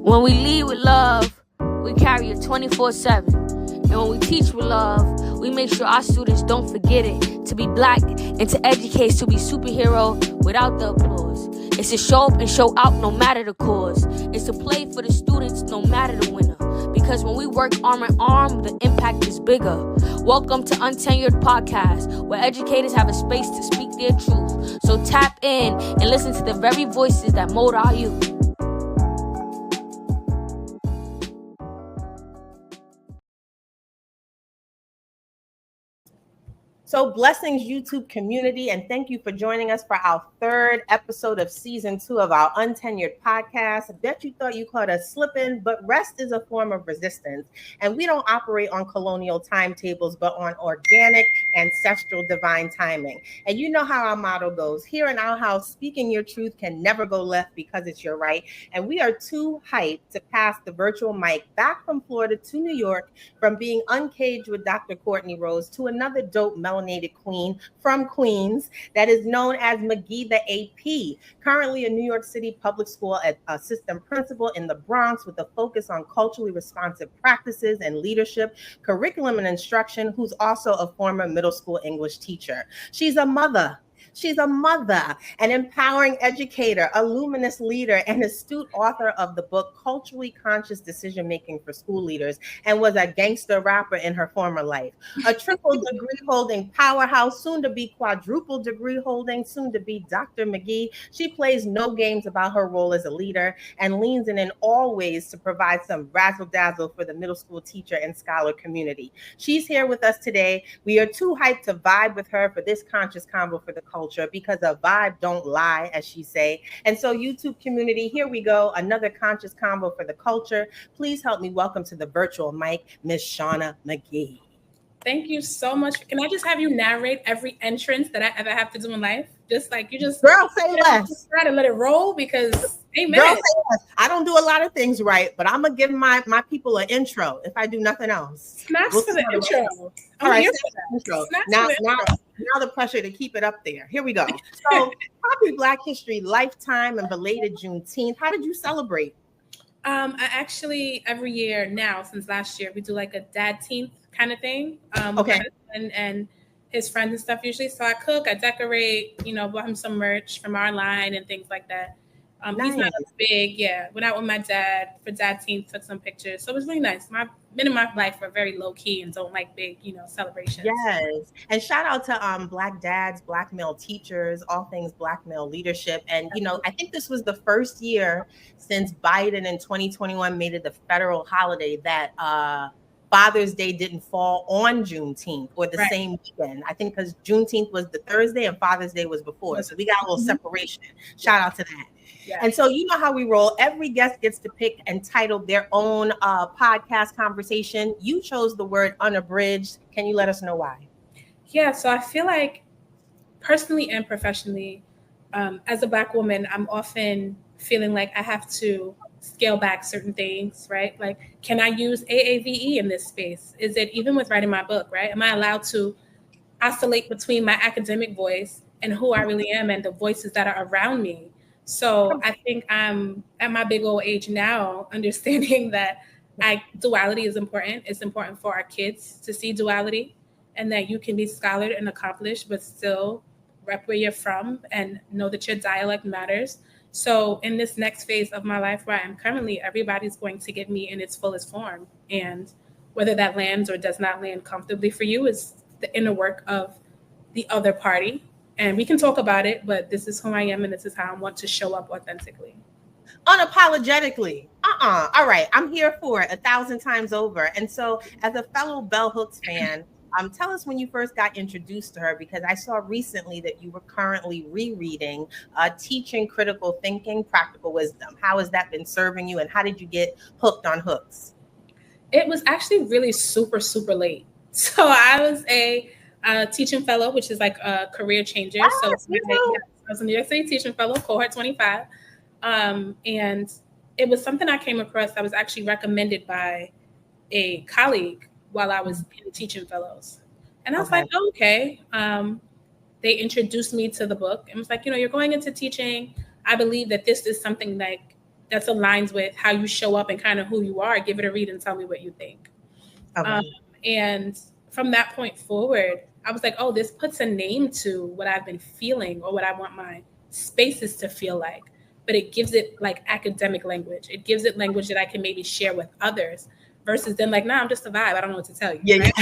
When we lead with love, we carry it 24/7. And when we teach with love, we make sure our students don't forget it. To be black and to educate is to be superhero without the applause. It's to show up and show out no matter the cause. It's to play for the students no matter the winner. Because when we work arm in arm, the impact is bigger. Welcome to Untenured Podcast, where educators have a space to speak their truth. So tap in and listen to the very voices that mold our youth. So blessings, YouTube community, and thank you for joining us for our third episode of season 2 of our Untenured Podcast. I bet you thought you caught us slipping, but rest is a form of resistance. And we don't operate on colonial timetables, but on organic, ancestral, divine timing. And you know how our motto goes. Here in our house, speaking your truth can never go left because it's your right. And we are too hyped to pass the virtual mic back from Florida to New York, from being uncaged with Dr. Courtney Rose to another dope melanated queen from Queens that is known as McGee the AP, currently a New York City public school assistant principal in the Bronx with a focus on culturally responsive practices and leadership, curriculum and instruction, who's also a former middle school English teacher. She's a mother. She's a mother, an empowering educator, a luminous leader, and astute author of the book Culturally Conscious Decision Making for School Leaders, and was a gangster rapper in her former life. A triple degree holding powerhouse, soon to be quadruple degree holding, soon to be Dr. McGee. She plays no games about her role as a leader and leans in all ways to provide some razzle dazzle for the middle school teacher and scholar community. She's here with us today. We are too hyped to vibe with her for this conscious convo for the culture, because a vibe don't lie, as she say. And so YouTube community, here we go. Another conscious convo for the culture. Please help me welcome to the virtual mic, Miss Shauna McGee. Thank you so much. Can I just have you narrate every entrance that I ever have to do in life? Just like you just girl, say less. Just try to let it roll, because amen. Girl, say less. I don't do a lot of things right, but I'm gonna give my people an intro if I do nothing else. Snaps for the intro. All right, intro. Now the pressure to keep it up there. Here we go. So happy Black History Lifetime and belated Juneteenth. How did you celebrate? I actually every year now since last year we do like a dad-teenth kind of thing. Okay. And his friends and stuff usually. So I cook, I decorate, bought him some merch from our line and things like that. Nice. He's not as big. Yeah. Went out with my dad for dad-teenth, took some pictures. So it was really nice. Men in my life are very low key and don't like big, celebrations. Yes. And shout out to Black dads, Black male teachers, all things Black male leadership. And, I think this was the first year since Biden in 2021 made it the federal holiday that Father's Day didn't fall on Juneteenth or the same weekend. I think because Juneteenth was the Thursday and Father's Day was before. So we got a little separation. Shout out to that. Yeah. And so you know how we roll. Every guest gets to pick and title their own podcast conversation. You chose the word unabridged. Can you let us know why? Yeah, so I feel like personally and professionally, as a Black woman, I'm often feeling like I have to scale back certain things, right? Like, can I use AAVE in this space? Is it even with writing my book, right? Am I allowed to oscillate between my academic voice and who I really am and the voices that are around me? So I think I'm at my big old age now, understanding that duality is important. It's important for our kids to see duality, and that you can be scholared and accomplished, but still rep where you're from and know that your dialect matters. So in this next phase of my life where I am currently, everybody's going to get me in its fullest form. And whether that lands or does not land comfortably for you is the inner work of the other party. And we can talk about it, but this is who I am and this is how I want to show up authentically. Unapologetically. All right. I'm here for it 1,000 times over. And so as a fellow Bell Hooks fan, tell us when you first got introduced to her, because I saw recently that you were currently rereading Teaching Critical Thinking, Practical Wisdom. How has that been serving you, and how did you get hooked on Hooks? It was actually really super, super late. So I was a teaching fellow, which is like a career changer. So I was a New York City teaching fellow, cohort 25. And it was something I came across. I was actually recommended by a colleague while I was in teaching fellows. And I was like, oh, okay. They introduced me to the book and was like, you're going into teaching. I believe that this is something like that's aligns with how you show up and kind of who you are. Give it a read and tell me what you think. Okay. And from that point forward, I was like, oh, this puts a name to what I've been feeling or what I want my spaces to feel like. But it gives it like academic language. It gives it language that I can maybe share with others versus them like, nah, I'm just a vibe. I don't know what to tell you. Yeah, right?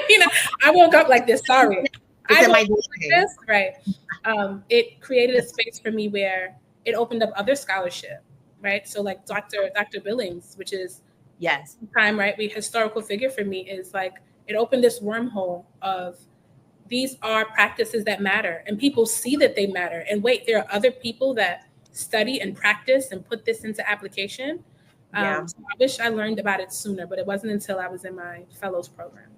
You know, I woke up like this. Sorry. It's I in my woke up like this. Right. It created a space for me where it opened up other scholarship. Right. So like Dr. Billings, which is yes, time, right? Historical figure for me is like, it opened this wormhole of these are practices that matter and people see that they matter. And wait, there are other people that study and practice and put this into application. So I wish I learned about it sooner, but it wasn't until I was in my fellows program.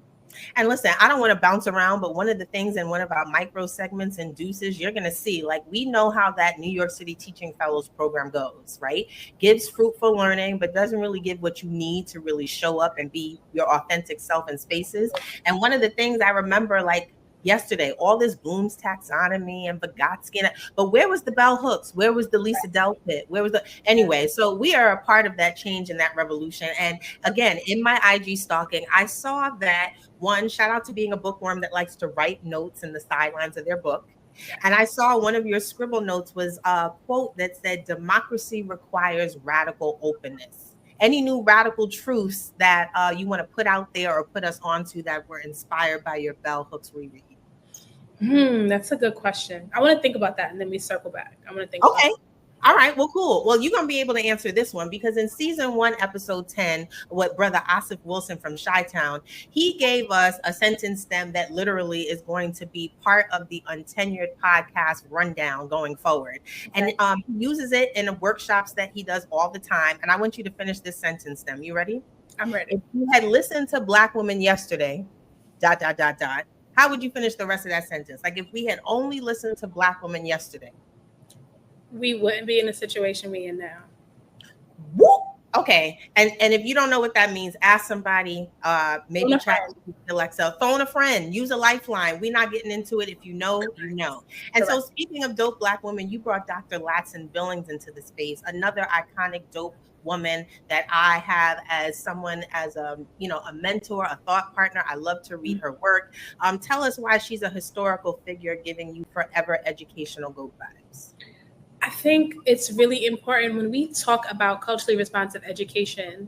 And listen, I don't want to bounce around, but one of the things in one of our micro segments and deuces, you're going to see, like, we know how that New York City Teaching Fellows program goes, right? Gives fruitful learning, but doesn't really give what you need to really show up and be your authentic self in spaces. And one of the things I remember, like, yesterday, all this Bloom's taxonomy and Vygotsky, but where was the bell hooks? Where was the Lisa Delpit? Where was the anyway? So we are a part of that change and that revolution. And again, in my IG stalking, I saw that one, shout out to being a bookworm that likes to write notes in the sidelines of their book. And I saw one of your scribble notes was a quote that said, "Democracy requires radical openness." Any new radical truths that you want to put out there or put us onto that were inspired by your bell hooks reread? That's a good question. I want to think about that and then we circle back. I want to think. Okay. All right. Well, cool. Well, you're going to be able to answer this one because in season 1, episode 10, what brother Asif Wilson from Chi-Town, he gave us a sentence stem that literally is going to be part of the Untenured podcast rundown going forward. And he uses it in the workshops that he does all the time. And I want you to finish this sentence stem. You ready? I'm ready. If you had listened to Black women yesterday, ... how would you finish the rest of that sentence? Like if we had only listened to Black women yesterday, we wouldn't be in the situation we're in now. Whoop. Okay. And if you don't know what that means, ask somebody, maybe chat Alexa, phone a friend, use a lifeline. We're not getting into it. If you know, you know. And so speaking of dope Black women, you brought Dr. Latson Billings into the space, another iconic dope woman that I have as someone, as a mentor, a thought partner. I love to read her work. Tell us why she's a historical figure giving you forever educational GOAT vibes. I think it's really important when we talk about culturally responsive education.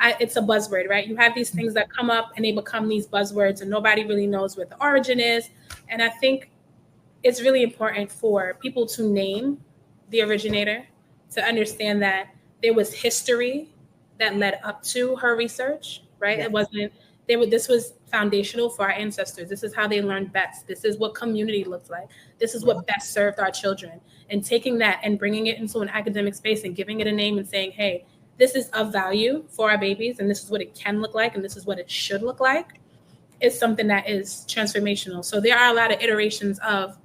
It's a buzzword, right? You have these things that come up and they become these buzzwords and nobody really knows what the origin is. And I think it's really important for people to name the originator, to understand that there was history that led up to her research, right? Yes. This was foundational for our ancestors. This is how they learned best. This is what community looked like. This is what best served our children. And taking that and bringing it into an academic space and giving it a name and saying, hey, this is of value for our babies and this is what it can look like and this is what it should look like, is something that is transformational. So there are a lot of iterations of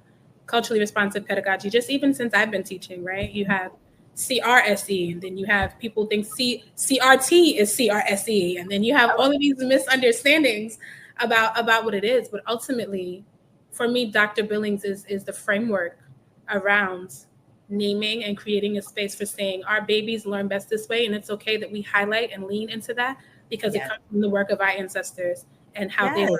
culturally responsive pedagogy, just even since I've been teaching, right? You have CRSE, and then you have people think CRT is CRSE, and then you have all of these misunderstandings about what it is. But ultimately, for me, Dr. Billings is the framework around naming and creating a space for saying our babies learn best this way, and it's okay that we highlight and lean into that because it comes from the work of our ancestors and how they learn.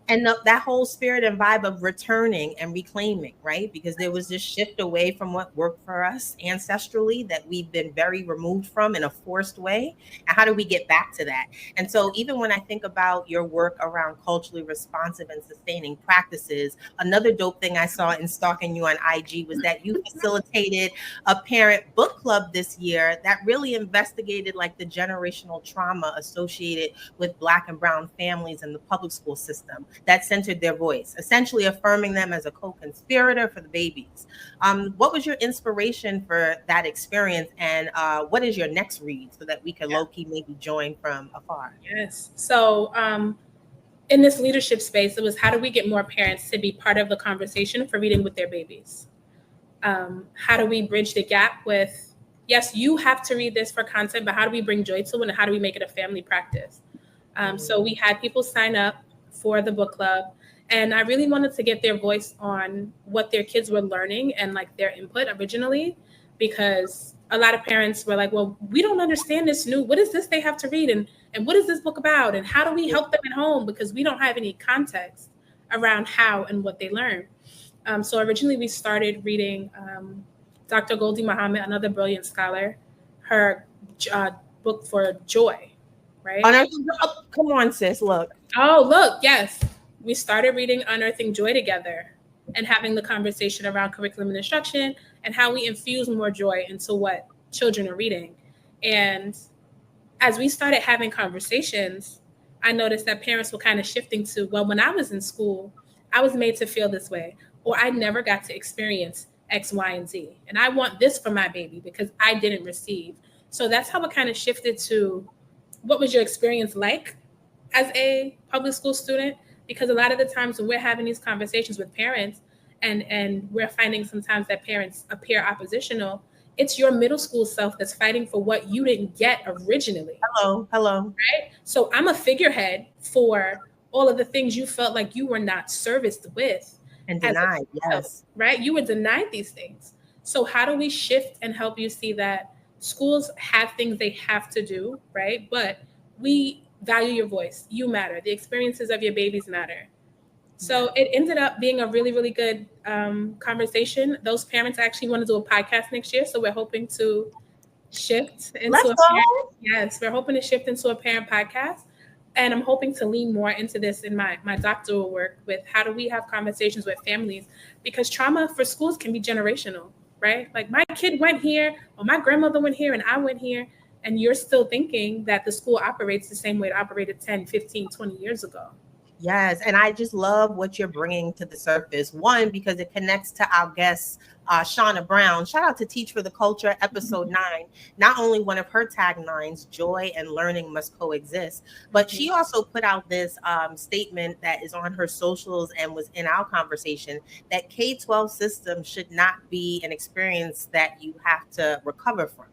And that whole spirit and vibe of returning and reclaiming, right? Because there was this shift away from what worked for us ancestrally that we've been very removed from in a forced way. And how do we get back to that? And so even when I think about your work around culturally responsive and sustaining practices, another dope thing I saw in stalking you on IG was that you facilitated a parent book club this year that really investigated like the generational trauma associated with Black and Brown families in the public school system that centered their voice, essentially affirming them as a co-conspirator for the babies. What was your inspiration for that experience, and what is your next read so that we can low-key maybe join from afar? Yes. So in this leadership space, it was how do we get more parents to be part of the conversation for reading with their babies? How do we bridge the gap with, yes, you have to read this for content, but how do we bring joy to it, and how do we make it a family practice? So we had people sign up for the book club, and I really wanted to get their voice on what their kids were learning and like their input originally. because a lot of parents were like, well, we don't understand this new, what is this they have to read? And what is this book about? And how do we help them at home? Because we don't have any context around how and what they learn. So originally we started reading Dr. Goldie Muhammad, another brilliant scholar, her book for joy, right? Come on, sis, look. Oh, look, yes. We started reading Unearthing Joy together and having the conversation around curriculum and instruction and how we infuse more joy into what children are reading. And as we started having conversations, I noticed that parents were kind of shifting to, well, when I was in school, I was made to feel this way, or I never got to experience X, Y, and Z. And I want this for my baby because I didn't receive. So that's how it kind of shifted to, what was your experience like as a public school student? Because a lot of the times when we're having these conversations with parents and we're finding sometimes that parents appear oppositional, it's your middle school self that's fighting for what you didn't get originally. Hello. Right? So I'm a figurehead for all of the things you felt like you were not serviced with. And denied, yes. Right? You were denied these things. So how do we shift and help you see that schools have things they have to do, right? But we value your voice. You matter. The experiences of your babies matter. So it ended up being a really, really good conversation. Those parents actually want to do a podcast next year. So we're hoping to shift into we're hoping to shift into a parent podcast. And I'm hoping to lean more into this in my doctoral work with how do we have conversations with families, because trauma for schools can be generational, right? Like my kid went here, or my grandmother went here, and I went here, and you're still thinking that the school operates the same way it operated 10, 15, 20 years ago. Yes, and I just love what you're bringing to the surface. One, because it connects to our guest, Shauna Brown. Shout out to Teach for the Culture, episode 9. Not only one of her taglines, joy and learning must coexist, but she also put out this statement that is on her socials and was in our conversation, that K-12 system should not be an experience that you have to recover from.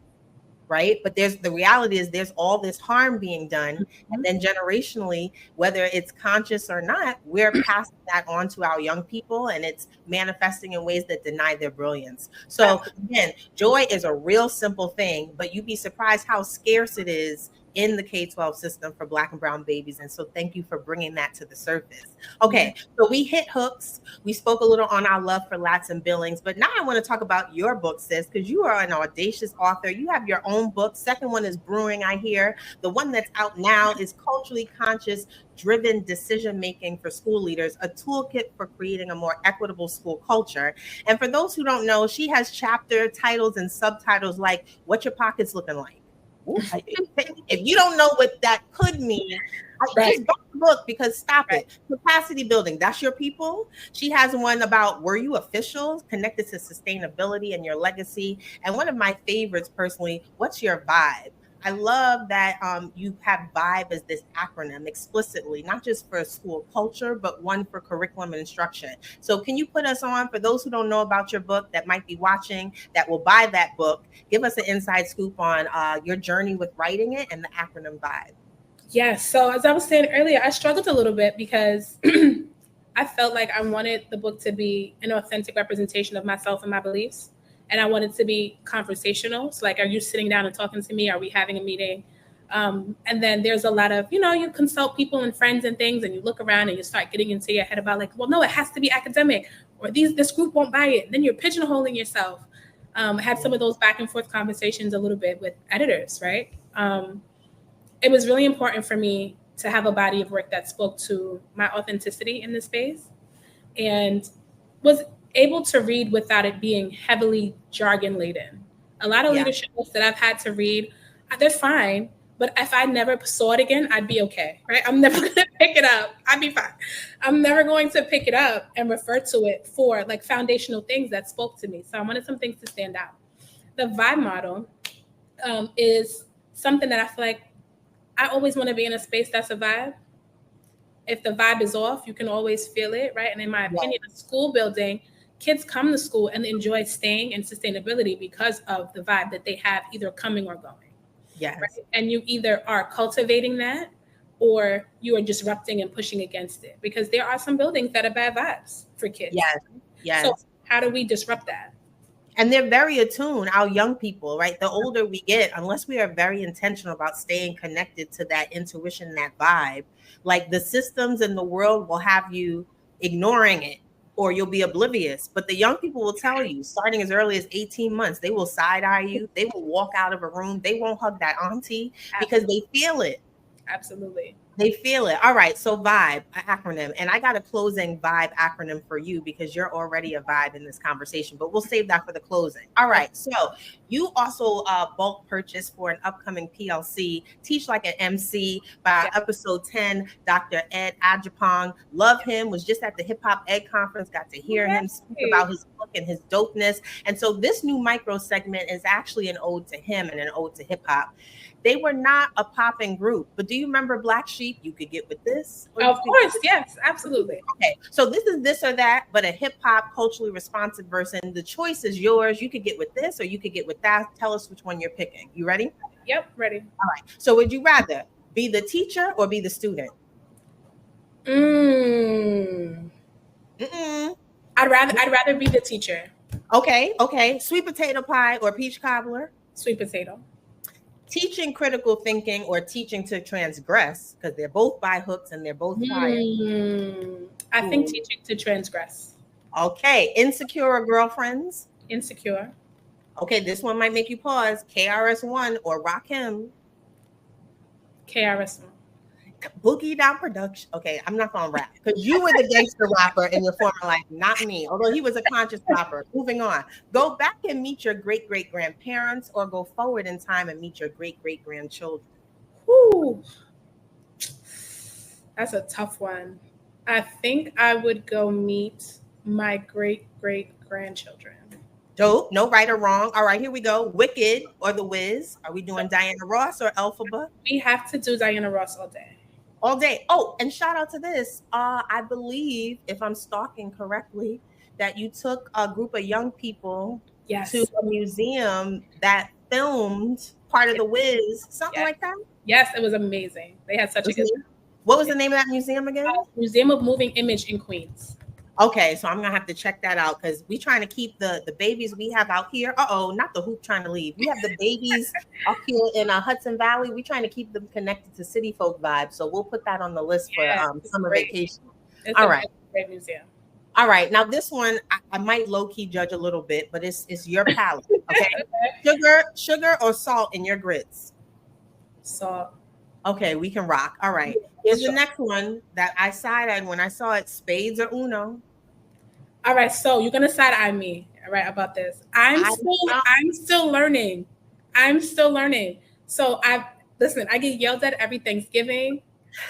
Right. But the reality is there's all this harm being done. And then generationally, whether it's conscious or not, we're passing that on to our young people, and it's manifesting in ways that deny their brilliance. So again, joy is a real simple thing, but you'd be surprised how scarce it is in the K-12 system for Black and brown babies. And so thank you for bringing that to the surface. Okay, so we hit hooks. We spoke a little on our love for Lats and Billings, but now I want to talk about your book, sis, because you are an audacious author. You have your own book. Second one is brewing, I hear. The one that's out now is Culturally Conscious Driven Decision-Making for School Leaders, a toolkit for creating a more equitable school culture. And for those who don't know, she has chapter titles and subtitles like What Your Pockets Looking Like. If you don't know what that could mean, just buy the book, because stop it. Capacity building, that's your people. She has one about were you officials, connected to sustainability and your legacy. And one of my favorites personally, what's your vibe? I love that you have V.I.B.E as this acronym explicitly, not just for school culture, but one for curriculum and instruction. So can you put us on, for those who don't know about your book that might be watching, that will buy that book, give us an inside scoop on your journey with writing it and the acronym V.I.B.E. Yes. So as I was saying earlier, I struggled a little bit because I felt like I wanted the book to be an authentic representation of myself and my beliefs. And I wanted to be conversational. So like, are you sitting down and talking to me? Are we having a meeting? And then there's a lot of, you consult people and friends and things, and you look around and you start getting into your head about like, well, no, it has to be academic, or this group won't buy it. And then you're pigeonholing yourself. I had some of those back and forth conversations a little bit with editors, right? It was really important for me to have a body of work that spoke to my authenticity in this space and was able to read without it being heavily jargon laden. A lot of leadership books that I've had to read, they're fine, but if I never saw it again, I'd be okay, right? I'm never going to pick it up. I'd be fine. I'm never going to pick it up and refer to it for like foundational things that spoke to me. So I wanted some things to stand out. The V.I.B.E model is something that I feel like I always want to be in a space that's a vibe. If the vibe is off, you can always feel it, right? And in my opinion, a school building, kids come to school and enjoy staying in sustainability because of the vibe that they have either coming or going. Yes. Right? And you either are cultivating that or you are disrupting and pushing against it, because there are some buildings that are bad vibes for kids. Yes. Yes. So how do we disrupt that? And they're very attuned, our young people, right? The older we get, unless we are very intentional about staying connected to that intuition, that vibe, like the systems in the world will have you ignoring it or you'll be oblivious. But the young people will tell you, starting as early as 18 months, they will side eye you. They will walk out of a room. They won't hug that auntie because they feel it. Absolutely. They feel it. All right. So V.I.B.E, an acronym. And I got a closing V.I.B.E acronym for you because you're already a vibe in this conversation, but we'll save that for the closing. All right. So you also bulk purchase for an upcoming PLC, Teach Like an MC by episode 10, Dr. Ed Ajapong. Love him. Was just at the Hip Hop Ed Conference. Got to hear him speak about his book and his dopeness. And so this new micro segment is actually an ode to him and an ode to hip hop. They were not a popping group, but do you remember Black Sheep? You could get with this. Of course, yes, absolutely. Okay, so this is this or that, but a hip hop culturally responsive version. The choice is yours. You could get with this or you could get with that. Tell us which one you're picking. You ready? Yep, ready. All right. So would you rather be the teacher or be the student? I'd rather be the teacher. Okay. Sweet potato pie or peach cobbler? Sweet potato. Teaching critical thinking or teaching to transgress, because they're both by hooks and they're both fire. I think teaching to transgress. Okay. Insecure girlfriends? Insecure. Okay, this one might make you pause. KRS-One or Rakim? KRS-One. Boogie Down production. Okay, I'm not gonna rap because you were the gangster rapper in your former life, not me. Although he was a conscious rapper. Moving on. Go back and meet your great great grandparents, or go forward in time and meet your great great grandchildren. Whew. That's a tough one. I think I would go meet my great great grandchildren. Dope. No right or wrong. All right, here we go. Wicked or The Wiz? Are we doing Diana Ross or Elphaba? We have to do Diana Ross all day. All day. Oh, and shout out to this. I believe, if I'm stalking correctly, that you took a group of young people to a museum that filmed part of The Wiz, something like that. Yes, it was amazing. They had such a good time. What was the name of that museum again? Museum of Moving Image in Queens. Okay, so I'm gonna have to check that out because we're trying to keep the babies we have out here. Not the hoop trying to leave. We have the babies up here in Hudson Valley. We're trying to keep them connected to city folk vibes. So we'll put that on the list for summer vacation. All right. Great museum. All right. Now this one I might low key judge a little bit, but it's your palate. Okay. Sugar or salt in your grits? Salt. Okay, we can rock. All right. Here's the next one that I side-eyed when I saw it. Spades or Uno? All right, so you're gonna side-eye me, all right, about this. I'm still learning. So I get yelled at every Thanksgiving.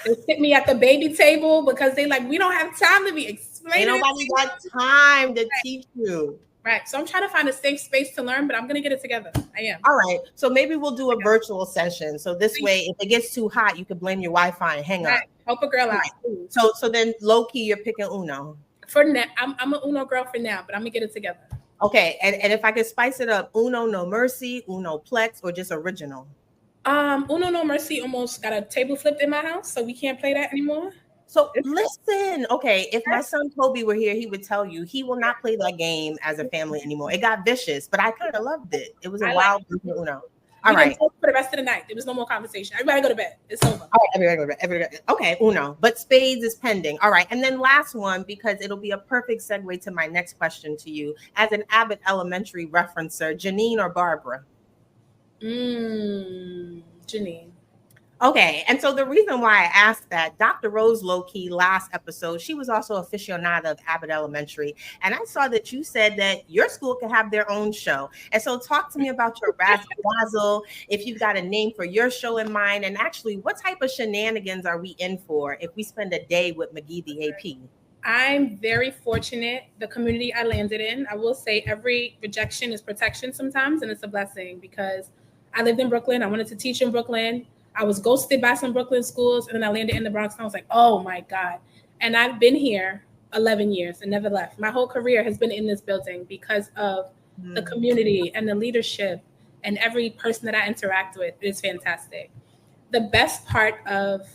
They sit me at the baby table because they like, we don't have time to be explaining. Ain't nobody got time to teach you. Right. So I'm trying to find a safe space to learn, but I'm going to get it together. I am. All right. So maybe we'll do a virtual session. So this way, if it gets too hot, you can blame your Wi-Fi and hang up. Help a girl out. So then low key, you're picking Uno. For now, I'm an Uno girl for now, but I'm going to get it together. Okay. And if I could spice it up, Uno No Mercy, Uno Plex, or just original? Uno No Mercy almost got a table flipped in my house, so we can't play that anymore. So listen, okay, if my son Kobe were here, he would tell you he will not play that game as a family anymore. It got vicious, but I kind of loved it. It was a wild Uno. All right. For the rest of the night, there was no more conversation. Everybody go to bed. It's over. All right, everybody go to bed. Okay, Uno. But Spades is pending. All right, and then last one, because it'll be a perfect segue to my next question to you. As an Abbott Elementary referencer, Janine or Barbara? Janine. Okay, and so the reason why I asked that, Dr. Rose low-key last episode, she was also aficionada of Abbott Elementary, and I saw that you said that your school could have their own show. And so talk to me about your razzle-dazzle, if you've got a name for your show in mind, and actually what type of shenanigans are we in for if we spend a day with McGee the AP? I'm very fortunate. The community I landed in, I will say every rejection is protection sometimes, and it's a blessing because I lived in Brooklyn. I wanted to teach in Brooklyn. I was ghosted by some Brooklyn schools, and then I landed in the Bronx, and I was like, oh my God. And I've been here 11 years and never left. My whole career has been in this building because of the community and the leadership and every person that I interact with is fantastic. The best part of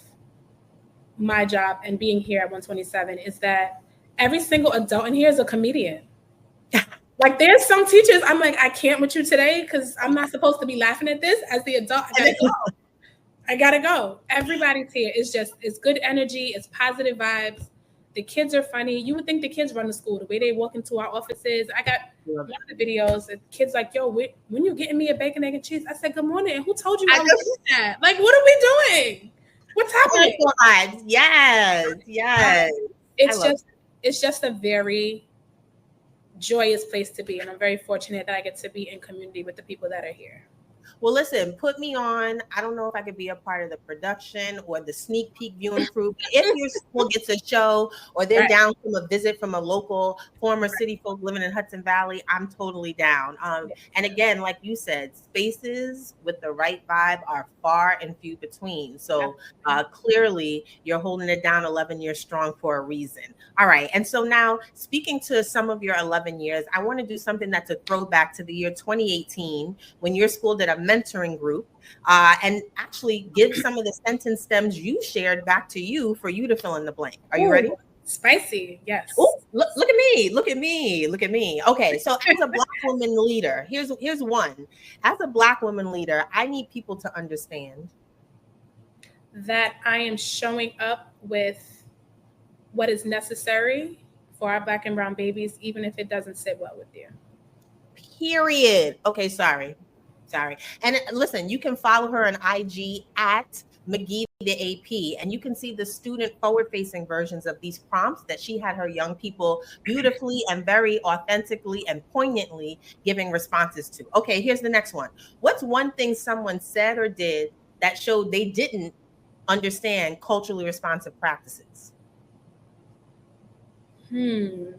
my job and being here at 127 is that every single adult in here is a comedian. Like there's some teachers, I'm like, I can't with you today because I'm not supposed to be laughing at this. As the adult, I gotta go. Everybody's here. It's good energy. It's positive vibes. The kids are funny. You would think the kids run the school. The way they walk into our offices. I got one of the videos. The kids like, yo, when you getting me a bacon, egg, and cheese? I said, good morning. And who told you I was doing that? Like, what are we doing? What's happening? Oh my God. Yes. It's just a very joyous place to be. And I'm very fortunate that I get to be in community with the people that are here. Well, listen, put me on. I don't know if I could be a part of the production or the sneak peek viewing crew. But if your school gets a show or they're down from a visit from a local former city folk living in Hudson Valley, I'm totally down. And again, like you said, spaces with the right vibe are far and few between. So clearly you're holding it down 11 years strong for a reason. All right. And so now speaking to some of your 11 years, I want to do something that's a throwback to the year 2018 when your school did a mentoring group and actually give some of the sentence stems you shared back to you for you to fill in the blank. Are you ready? Spicy, yes. Ooh, look at me. Okay, so as a Black woman leader, here's one. As a Black woman leader, I need people to understand that I am showing up with what is necessary for our Black and brown babies, even if it doesn't sit well with you. Period. Okay, sorry. And listen, you can follow her on IG at McGee the AP, and you can see the student forward-facing versions of these prompts that she had her young people beautifully and very authentically and poignantly giving responses to. Okay, here's the next one. What's one thing someone said or did that showed they didn't understand culturally responsive practices? You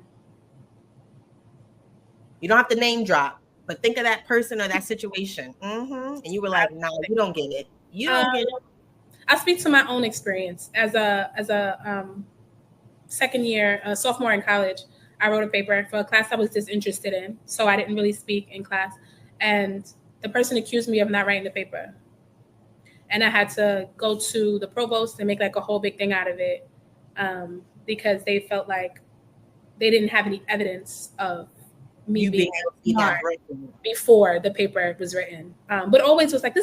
don't have to name drop, but think of that person or that situation. And you were like, no, you don't get it. You don't get it. I speak to my own experience as a sophomore in college. I wrote a paper for a class I was disinterested in, so I didn't really speak in class. And the person accused me of not writing the paper. And I had to go to the provost and make like a whole big thing out of it because they felt like they didn't have any evidence of me being smart before the paper was written. But always was like,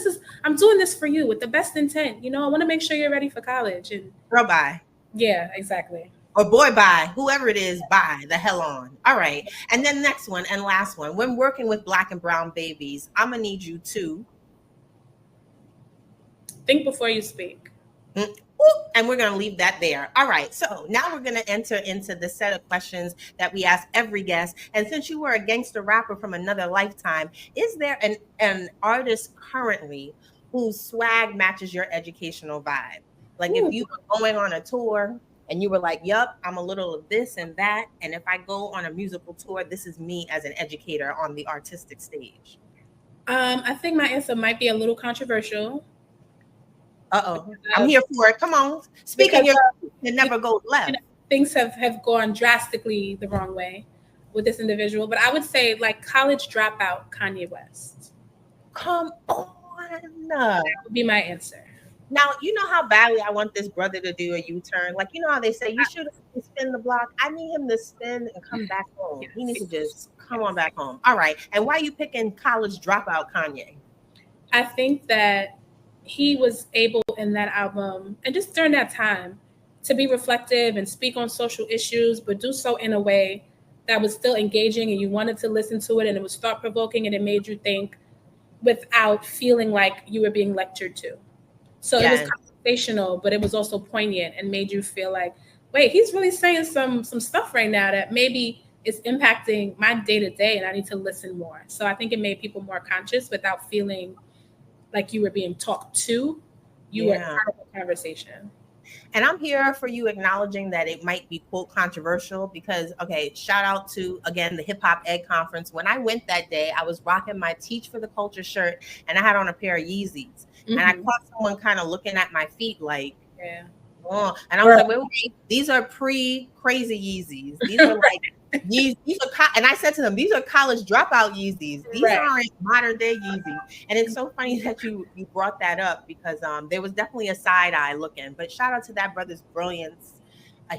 I'm doing this for you with the best intent. You know, I want to make sure you're ready for college. And girl, bye. Yeah, exactly. Or boy, bye. Whoever it is, bye. The hell on. All right. And then next one and last one. When working with Black and brown babies, I'm going to need you to think before you speak. And we're going to leave that there. All right. So now we're going to enter into the set of questions that we ask every guest. And since you were a gangster rapper from another lifetime, is there an artist currently whose swag matches your educational vibe? Like if you were going on a tour and you were like, yup, I'm a little of this and that. And if I go on a musical tour, this is me as an educator on the artistic stage. I think my answer might be a little controversial. I'm here for it. Come on. Speaking it never goes left. You know, things have gone drastically the wrong way with this individual. But I would say like college dropout Kanye West. Come on. That would be my answer. Now, you know how badly I want this brother to do a U-turn? Like, you know how they say you should spin the block? I need him to spin and come back home. He needs to just come on back home. All right. And why are you picking college dropout Kanye? I think that he was able in that album and just during that time to be reflective and speak on social issues, but do so in a way that was still engaging and you wanted to listen to it and it was thought-provoking and it made you think without feeling like you were being lectured to. So It was conversational, but it was also poignant and made you feel like, wait, he's really saying some stuff right now that maybe is impacting my day-to-day and I need to listen more. So I think it made people more conscious without feeling like you were being talked to. You were part of the conversation. And I'm here for you acknowledging that it might be, quote, controversial because, okay, shout out to, again, the Hip Hop Ed Conference. When I went that day, I was rocking my Teach for the Culture shirt and I had on a pair of Yeezys. And I caught someone kind of looking at my feet like, oh. And I was like, wait, these are pre-crazy Yeezys. These are like, these are, and I said to them, these are college dropout Yeezys. These aren't modern day Yeezys. And it's so funny that you brought that up because there was definitely a side eye looking. But shout out to that brother's brilliance.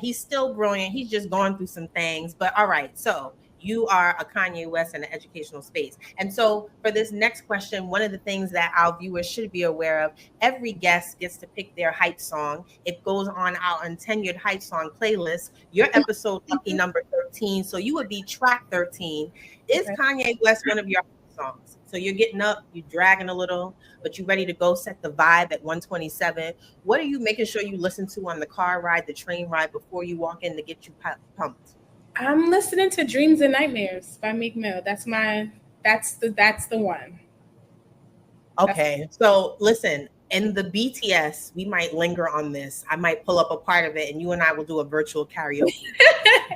He's still brilliant. He's just going through some things. But all right, so you are a Kanye West in the educational space. And so for this next question, one of the things that our viewers should be aware of, every guest gets to pick their hype song. It goes on our untenured hype song playlist. Your episode lucky number 13. So you would be track 13. Is Kanye West one of your songs? So you're getting up, you're dragging a little, but you're ready to go set the vibe at 127. What are you making sure you listen to on the car ride, the train ride before you walk in to get you pumped? I'm listening to Dreams and Nightmares by Meek Mill. That's the one. Okay. So listen, in the BTS, we might linger on this. I might pull up a part of it and you and I will do a virtual karaoke.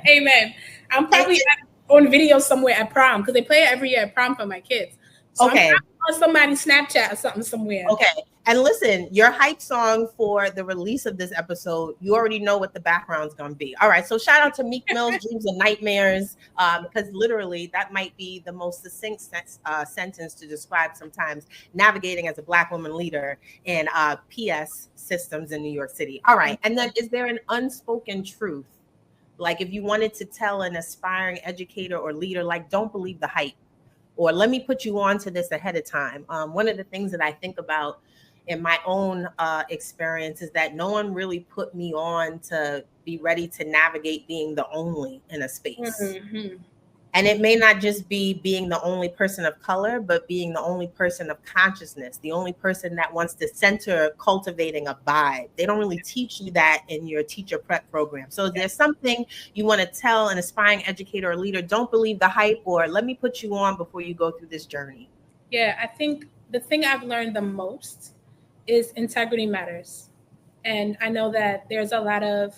Amen. I'm probably on video somewhere at prom because they play it every year at prom for my kids. So okay. I'm on somebody's Snapchat or something somewhere. Okay. And listen, your hype song for the release of this episode, you already know what the background's going to be. All right. So shout out to Meek Mill's Dreams and Nightmares, because literally that might be the most succinct sentence to describe sometimes navigating as a Black woman leader in PS systems in New York City. All right. And then is there an unspoken truth? Like if you wanted to tell an aspiring educator or leader, like, don't believe the hype, or let me put you on to this ahead of time. One of the things that I think about in my own experience is that no one really put me on to be ready to navigate being the only in a space. Mm-hmm. And it may not just be being the only person of color, but being the only person of consciousness, the only person that wants to center cultivating a vibe. They don't really teach you that in your teacher prep program. So is there something you want to tell an aspiring educator or leader, don't believe the hype, or let me put you on before you go through this journey? Yeah, I think the thing I've learned the most is integrity matters. And I know that there's a lot of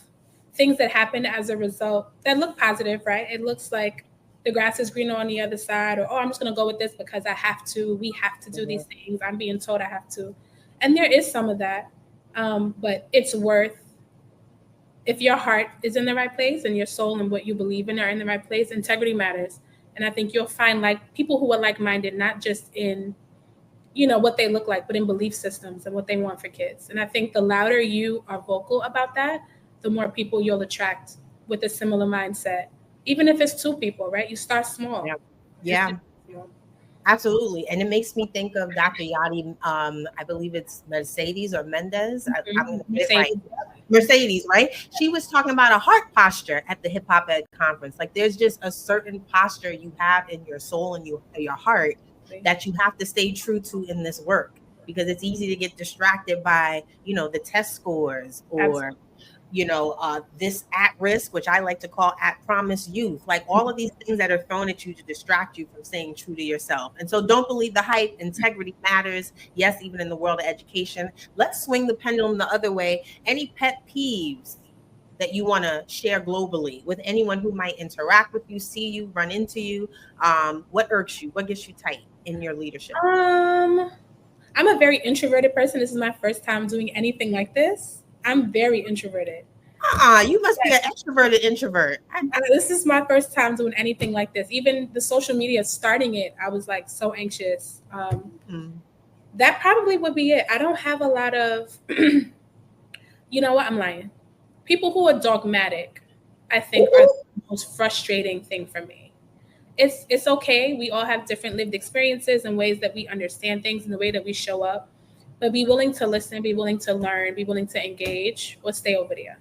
things that happen as a result that look positive, right? It looks like the grass is greener on the other side, or, oh, I'm just going to go with this because I have to. We have to do these things. I'm being told I have to. And there is some of that. But it's worth, if your heart is in the right place and your soul and what you believe in are in the right place, integrity matters. And I think you'll find like people who are like-minded, not just in, you know, what they look like, but in belief systems and what they want for kids. And I think the louder you are vocal about that, the more people you'll attract with a similar mindset. Even if it's 2 people, right? You start small. Yeah. Absolutely. And it makes me think of Dr. Yadi, I believe it's Mercedes or Mendez. Mm-hmm. I'm going to get it right. Mercedes, right? She was talking about a heart posture at the Hip Hop Ed conference. Like there's just a certain posture you have in your soul and your heart that you have to stay true to in this work, because it's easy to get distracted by, you know, the test scores or Absolutely. You know, this at risk, which I like to call at promise youth, like all of these things that are thrown at you to distract you from staying true to yourself. And so don't believe the hype. Integrity matters. Yes, even in the world of education. Let's swing the pendulum the other way. Any pet peeves that you want to share globally with anyone who might interact with you, see you, run into you? What irks you? What gets you tight in your leadership? I'm a very introverted person. This is my first time doing anything like this. I'm very introverted. You must be an extroverted introvert. This is my first time doing anything like this. Even the social media, starting it, I was like so anxious. That probably would be it. I don't have a lot of, you know what, I'm lying. People who are dogmatic, I think, are the most frustrating thing for me. It's okay. We all have different lived experiences and ways that we understand things and the way that we show up. But be willing to listen, be willing to learn, be willing to engage, or stay over there.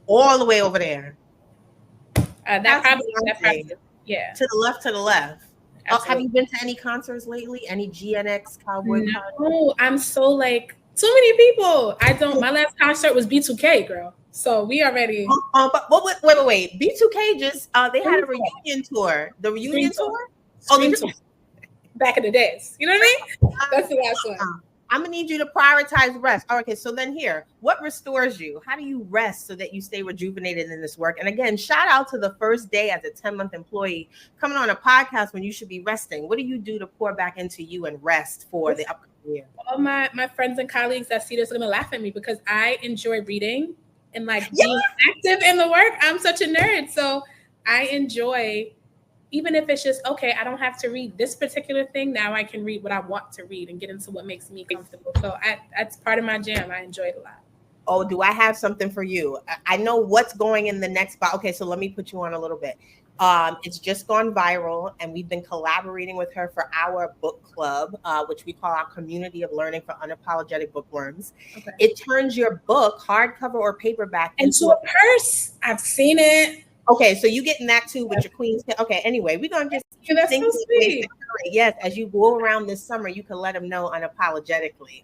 All the way over there. That probably, yeah. To the left. Have you been to any concerts lately? Any GNX Cowboy concerts? No, I'm so like, too many people. My last concert was B2K, girl. So we already. But wait. B2K just, they had a reunion tour. The reunion tour? Back in the days. You know what I mean? That's the last one. I'm going to need you to prioritize rest. Okay, so then here, what restores you? How do you rest so that you stay rejuvenated in this work? And again, shout out to the first day as a 10-month employee coming on a podcast when you should be resting. What do you do to pour back into you and rest for the upcoming year? All my friends and colleagues that see this are going to laugh at me because I enjoy reading and like being active in the work. I'm such a nerd. So I enjoy, even if it's just, okay, I don't have to read this particular thing. Now I can read what I want to read and get into what makes me comfortable. So that's part of my jam. I enjoy it a lot. Oh, do I have something for you? I know what's going in the next spot. Okay, so let me put you on a little bit. It's just gone viral, and we've been collaborating with her for our book club, which we call our community of learning for unapologetic bookworms. Okay. It turns your book, hardcover or paperback, into a purse. I've seen it. Okay, so you getting that too with your queens. Okay, anyway, we're gonna just that's so sweet. Yes, as you go around this summer, you can let them know unapologetically.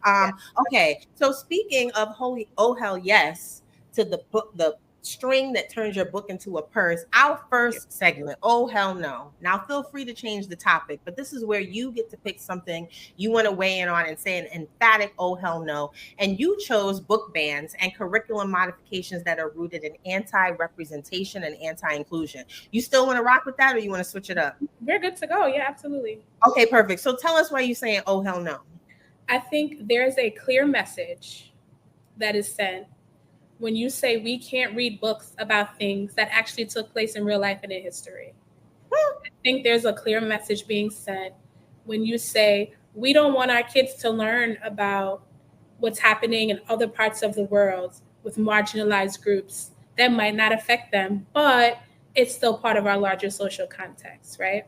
Okay, so speaking of holy, oh hell yes, to the book, the string that turns your book into a purse. Our first segment, oh hell no. Now feel free to change the topic, but this is where you get to pick something you want to weigh in on and say an emphatic oh hell no. And you chose book bans and curriculum modifications that are rooted in anti-representation and anti-inclusion. You still want to rock with that, or you want to switch it up? We're good to go. Yeah, absolutely. Okay, perfect. So tell us why you're saying oh hell no. I think there's a clear message that is sent when you say we can't read books about things that actually took place in real life and in history. I think there's a clear message being sent when you say we don't want our kids to learn about what's happening in other parts of the world with marginalized groups that might not affect them, but it's still part of our larger social context, right?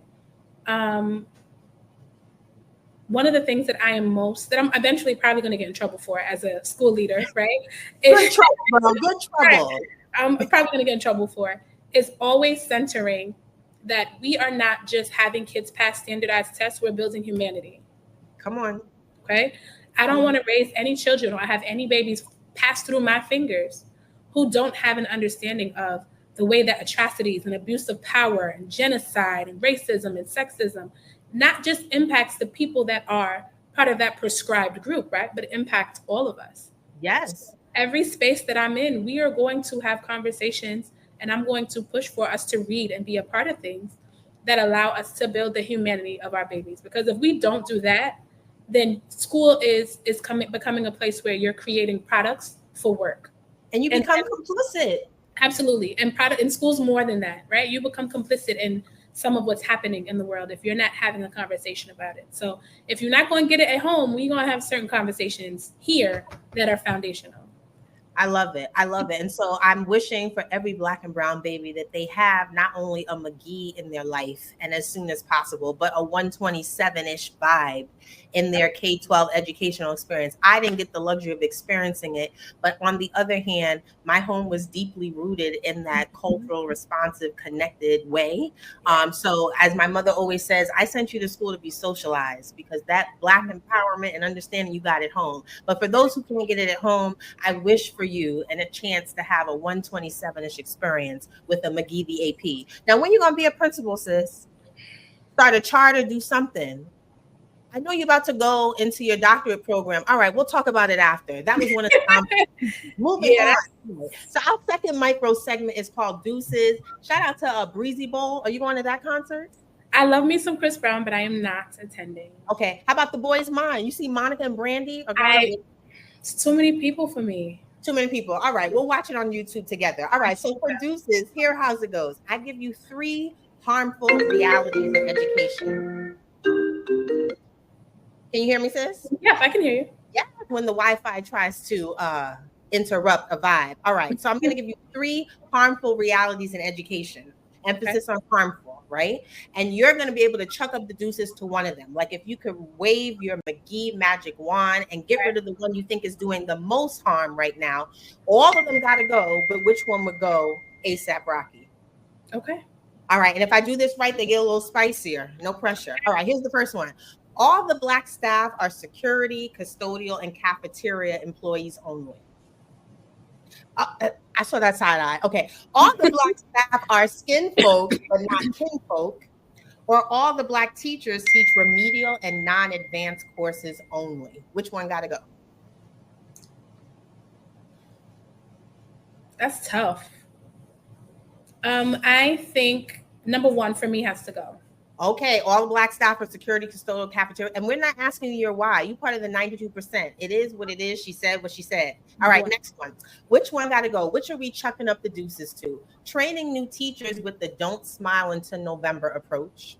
One of the things that I'm eventually probably going to get in trouble for as a school leader, right? Good trouble. Right, I'm probably going to get in trouble for is always centering that we are not just having kids pass standardized tests, we're building humanity. Come on. Okay. I don't want to raise any children or have any babies pass through my fingers who don't have an understanding of the way that atrocities and abuse of power and genocide and racism and sexism not just impacts the people that are part of that prescribed group, right? But it impacts all of us. Yes. Every space that I'm in, we are going to have conversations, and I'm going to push for us to read and be a part of things that allow us to build the humanity of our babies. Because if we don't do that, then school is becoming a place where you're creating products for work. And you become complicit. Absolutely. And school's more than that, right? You become complicit in some of what's happening in the world if you're not having a conversation about it. So if you're not going to get it at home, we're going to have certain conversations here that are foundational. I love it. And so I'm wishing for every Black and brown baby that they have not only a McGee in their life and as soon as possible, but a 127-ish vibe in their K-12 educational experience. I didn't get the luxury of experiencing it, but on the other hand, my home was deeply rooted in that cultural, responsive, connected way. So as my mother always says, I sent you to school to be socialized because that Black empowerment and understanding you got at home. But for those who can't get it at home, I wish for you and a chance to have a 127-ish experience with a McGee the AP. Now, when you going to be a principal, sis? Start a charter, do something. I know you're about to go into your doctorate program. All right, we'll talk about it after. That was one of the moving on. So our second micro segment is called Deuces. Shout out to Breezy Bowl. Are you going to that concert? I love me some Chris Brown, but I am not attending. Okay. How about the Boys Mind? You see Monica and Brandy? It's too many people for me. Too many people. All right, we'll watch it on YouTube together. All right, so for Deuces, here how's it goes. I give you 3 harmful realities in education. Can you hear me, sis? Yes, I can hear you. Yeah, when the Wi-Fi tries to interrupt a vibe. All right, so I'm going to give you 3 harmful realities in education. Emphasis on harmful, right? And you're going to be able to chuck up the deuces to one of them. Like if you could wave your McGee magic wand and get rid of the one you think is doing the most harm right now, all of them got to go, but which one would go ASAP Rocky? Okay. All right, and if I do this right, they get a little spicier. No pressure. All right, here's the first one. All the Black staff are security, custodial, and cafeteria employees only. I saw that side eye. Okay. All the Black staff are skin folk, but not kin folk. Or all the Black teachers teach remedial and non-advanced courses only. Which one got to go? That's tough. I think number 1 for me has to go. Okay, all Black staff are security, custodial, cafeteria. And we're not asking you your why. You part of the 92%. It is what it is. She said what she said. All right, next one. Which one got to go? Which are we chucking up the deuces to? Training new teachers with the don't smile until November approach.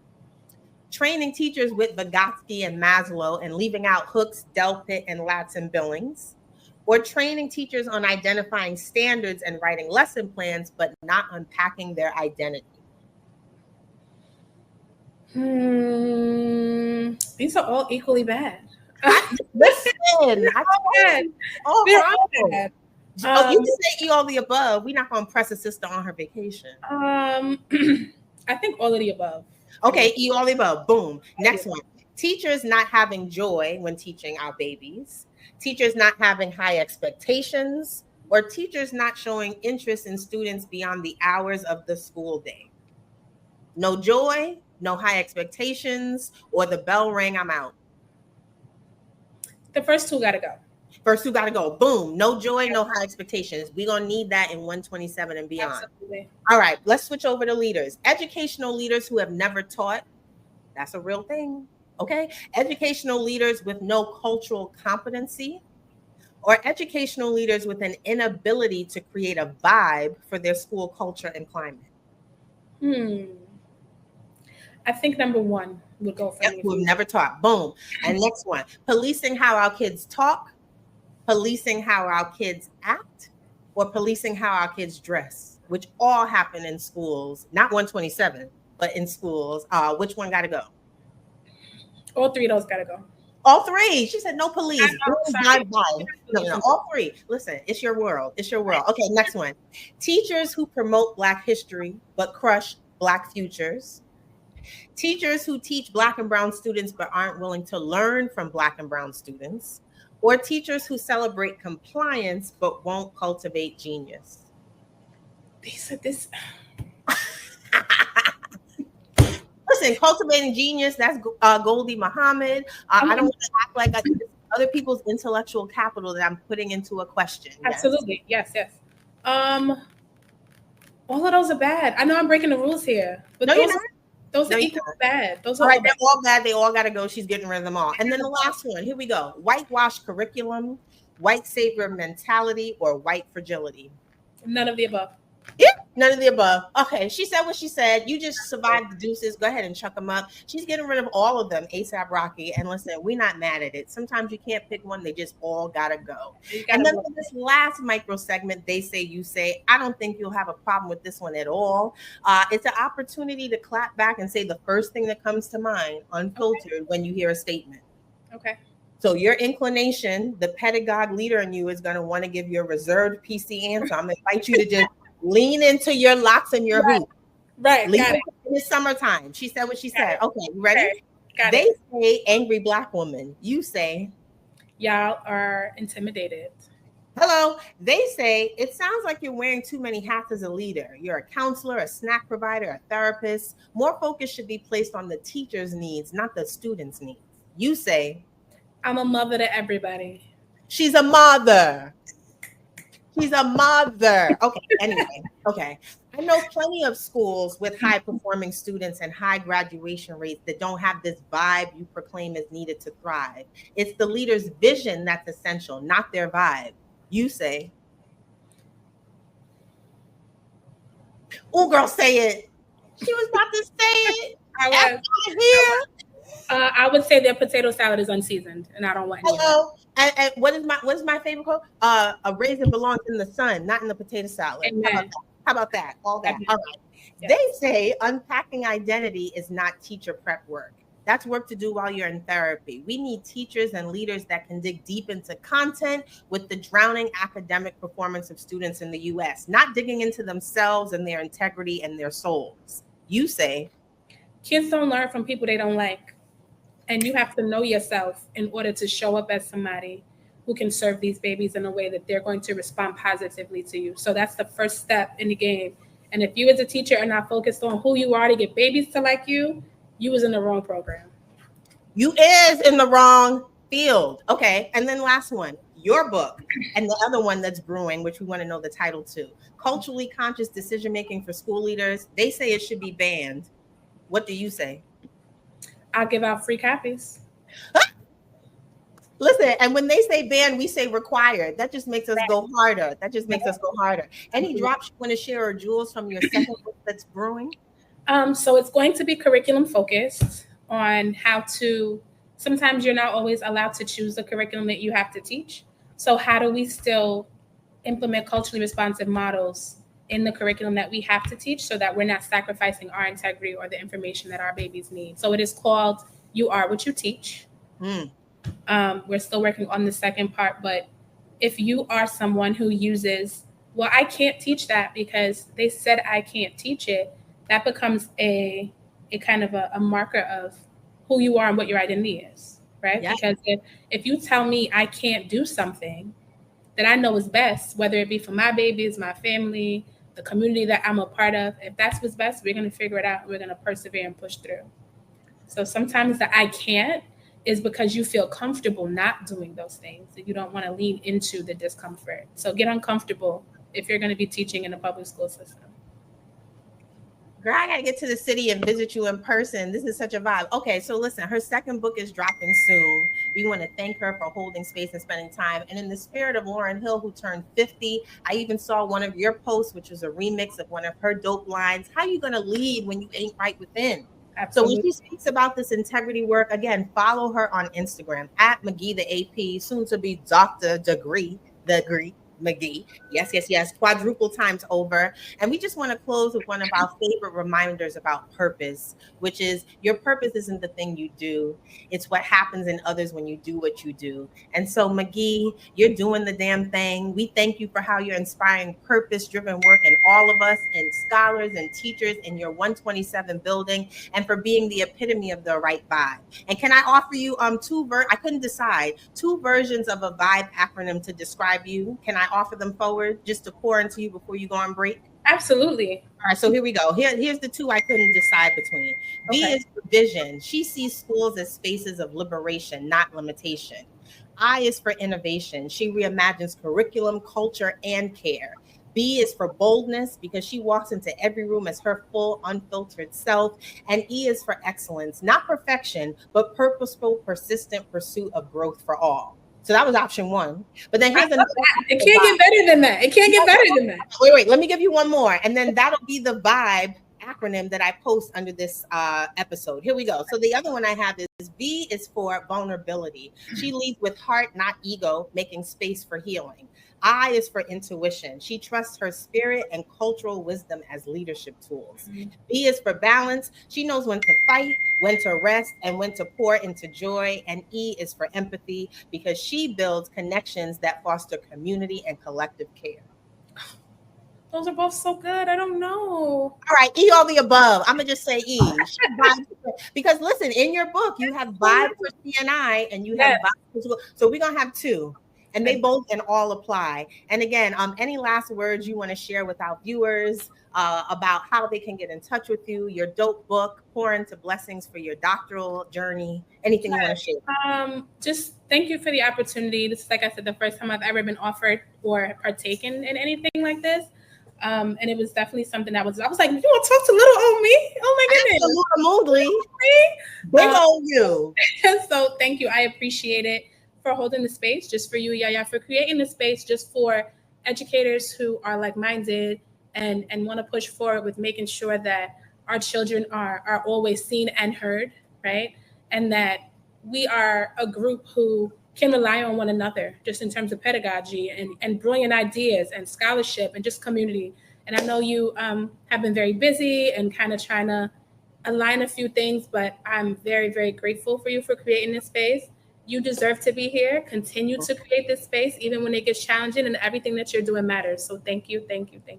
Training teachers with Vygotsky and Maslow and leaving out Hooks, Delpit, and Latson Billings. Or training teachers on identifying standards and writing lesson plans, but not unpacking their identity. These are all equally bad. Listen, I told you, all They're horrible. all bad. Oh, you can say all the above. We're not gonna press a sister on her vacation. I think all of the above. Okay, all the above. Boom. Next one. Teachers not having joy when teaching our babies. Teachers not having high expectations, or teachers not showing interest in students beyond the hours of the school day. No joy, no high expectations, or the bell rang, I'm out. The first two gotta go. First two gotta go. Boom. No joy, no high expectations. We're gonna need that in 127 and beyond. Absolutely. All right, let's switch over to leaders. Educational leaders who have never taught. That's a real thing. Okay. Educational leaders with no cultural competency, or educational leaders with an inability to create a vibe for their school culture and climate. I think number one would go for me. Who have never taught. Boom. And next one, policing how our kids talk, policing how our kids act, or policing how our kids dress, which all happen in schools, not 127, but in schools. Which one got to go? All three of those got to go. All three. She said no police. No, all three. Listen, it's your world. It's your world. Okay, next one. Teachers who promote Black history but crush Black futures. Teachers who teach Black and brown students but aren't willing to learn from Black and brown students. Or teachers who celebrate compliance but won't cultivate genius. They said this. Listen, cultivating genius, that's Goldie Muhammad. I don't want to act like other people's intellectual capital that I'm putting into a question. Absolutely. Yes. All of those are bad. I know I'm breaking the rules here. But those are equally bad. Those are all right, they're all bad. They all got to go. She's getting rid of them all. And then the last one, here we go. Whitewash curriculum, white savior mentality, or white fragility. None of the above. Yeah, none of the above. Okay, she said what she said. You just survived the deuces. Go ahead and chuck them up. She's getting rid of all of them, ASAP Rocky. And listen, we're not mad at it. Sometimes you can't pick one. They just all got to go. And then for this last micro segment, they say, you say, I don't think you'll have a problem with this one at all. It's an opportunity to clap back and say the first thing that comes to mind, unfiltered, when you hear a statement. Okay. So your inclination, the pedagogue leader in you, is going to want to give your reserved PC answer. I'm going to invite you to just lean into your locks and your hoop. Right. Lean into the summertime. She said what she said. Okay, you ready? Okay. Got they it. say angry Black woman. You say y'all are intimidated. Hello. They say it sounds like you're wearing too many hats as a leader. You're a counselor, a snack provider, a therapist. More focus should be placed on the teacher's needs, not the student's needs. You say I'm a mother to everybody. She's a mother. She's a mother. Okay, anyway, okay. I know plenty of schools with high performing students and high graduation rates that don't have this vibe you proclaim is needed to thrive. It's the leader's vision that's essential, not their vibe. You say. Oh, girl, say it. She was about to say it. I would say their potato salad is unseasoned, and I don't want any. Hello. And what is my favorite quote? A raisin belongs in the sun, not in the potato salad. How about that? All that. All right. Yes. They say unpacking identity is not teacher prep work. That's work to do while you're in therapy. We need teachers and leaders that can dig deep into content with the drowning academic performance of students in the U.S., not digging into themselves and their integrity and their souls. You say kids don't learn from people they don't like. And you have to know yourself in order to show up as somebody who can serve these babies in a way that they're going to respond positively to you. So that's the first step in the game. And if you as a teacher are not focused on who you are to get babies to like you, you was in the wrong program. You is in the wrong field. Okay. And then last one, your book and the other one that's brewing, which we want to know the title too. Culturally conscious decision-making for school leaders. They say it should be banned. What do you say? I'll give out free copies. Listen, and when they say ban, we say required. That just makes us go harder. Any drops you want to share or jewels from your second book that's brewing? So it's going to be curriculum focused on how to, sometimes you're not always allowed to choose the curriculum that you have to teach. So how do we still implement culturally responsive models in the curriculum that we have to teach so that we're not sacrificing our integrity or the information that our babies need. So it is called You Are What You Teach. We're still working on the second part, but if you are someone who uses, well, I can't teach that because they said I can't teach it, that becomes a kind of a marker of who you are and what your identity is, right? Yeah. Because if you tell me I can't do something that I know is best, whether it be for my babies, my family, the community that I'm a part of, if that's what's best, we're going to figure it out. We're going to persevere and push through. So sometimes the I can't is because you feel comfortable not doing those things. You don't want to lean into the discomfort. So get uncomfortable if you're going to be teaching in a public school system. Girl, I gotta get to the city and visit you in person. This is such a vibe. Okay, so listen, her second book is dropping soon. We want to thank her for holding space and spending time. And in the spirit of Lauryn Hill, who turned 50, I even saw one of your posts, which was a remix of one of her dope lines. How you gonna lead when you ain't right within? Absolutely. So when she speaks about this integrity work, again, follow her on Instagram at McGee the AP, soon to be Dr. Degree McGee. Yes. Quadruple times over. And we just want to close with one of our favorite reminders about purpose, which is your purpose isn't the thing you do. It's what happens in others when you do what you do. And so, McGee, you're doing the damn thing. We thank you for how you're inspiring purpose-driven work in all of us, and scholars and teachers in your 127 building, and for being the epitome of the right vibe. And can I offer you I couldn't decide, two versions of a V.I.B.E acronym to describe you. Can I offer them forward just to pour into you before you go on break? Absolutely. All right, so here we go. Here's the two I couldn't decide between. V is for vision. She sees schools as spaces of liberation, not limitation. I is for innovation. She reimagines curriculum, culture, and care. B is for boldness because she walks into every room as her full, unfiltered self. And E is for excellence, not perfection, but purposeful, persistent pursuit of growth for all. So that was option one. But then here's another. It can't get better than that. It can't get better than that. Wait. Let me give you one more. And then that'll be the V.I.B.E acronym that I post under this episode. Here we go. So the other one I have is V is for vulnerability. She leads with heart, not ego, making space for healing. I is for intuition. She trusts her spirit and cultural wisdom as leadership tools. B is for balance. She knows when to fight, when to rest, and when to pour into joy. And E is for empathy because she builds connections that foster community and collective care. Those are both so good. I don't know. All right, E all the above. I'm gonna just say E. Because listen, in your book, you have V.I.B.E for CNI and you have V.I.B.E for school. So we're gonna have two. And they both and all apply. And again, any last words you want to share with our viewers about how they can get in touch with you, your dope book, pour into blessings for your doctoral journey, anything you want to share? Just thank you for the opportunity. This is, like I said, the first time I've ever been offered or partaken in anything like this. And it was definitely something I was like, you want to talk to little old me? Oh my goodness. Absolutely. Big old you. So thank you. I appreciate it. For holding the space, just for you, Yaya, for creating the space just for educators who are like-minded and want to push forward with making sure that our children are always seen and heard, right? And that we are a group who can rely on one another just in terms of pedagogy and brilliant ideas and scholarship and just community. And I know you have been very busy and kind of trying to align a few things, but I'm very, very grateful for you for creating this space. You deserve to be here. Continue to create this space, even when it gets challenging, and everything that you're doing matters. So thank you.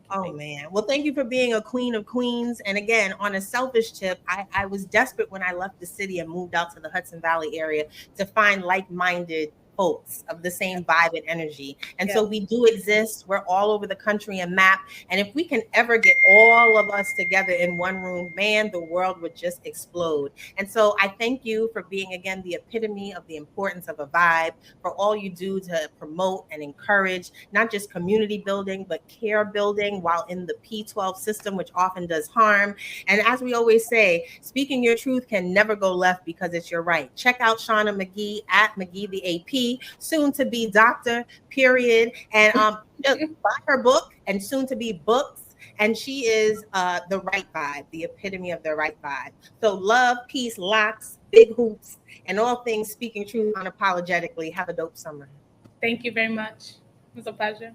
Oh, man. Well, thank you for being a queen of queens. And again, on a selfish tip, I was desperate when I left the city and moved out to the Hudson Valley area to find like-minded folks of the same vibe and energy. And so we do exist. We're all over the country and map. And if we can ever get all of us together in one room, man, the world would just explode. And so I thank you for being, again, the epitome of the importance of a vibe, for all you do to promote and encourage not just community building, but care building while in the P12 system, which often does harm. And as we always say, speaking your truth can never go left because it's your right. Check out Shauna McGee at McGee the AP, soon to be doctor, period. And buy her book and soon to be books. And she is the right vibe, the epitome of the right vibe. So love, peace, locks, big hoops, and all things speaking truth unapologetically. Have a dope summer. Thank you very much. It was a pleasure.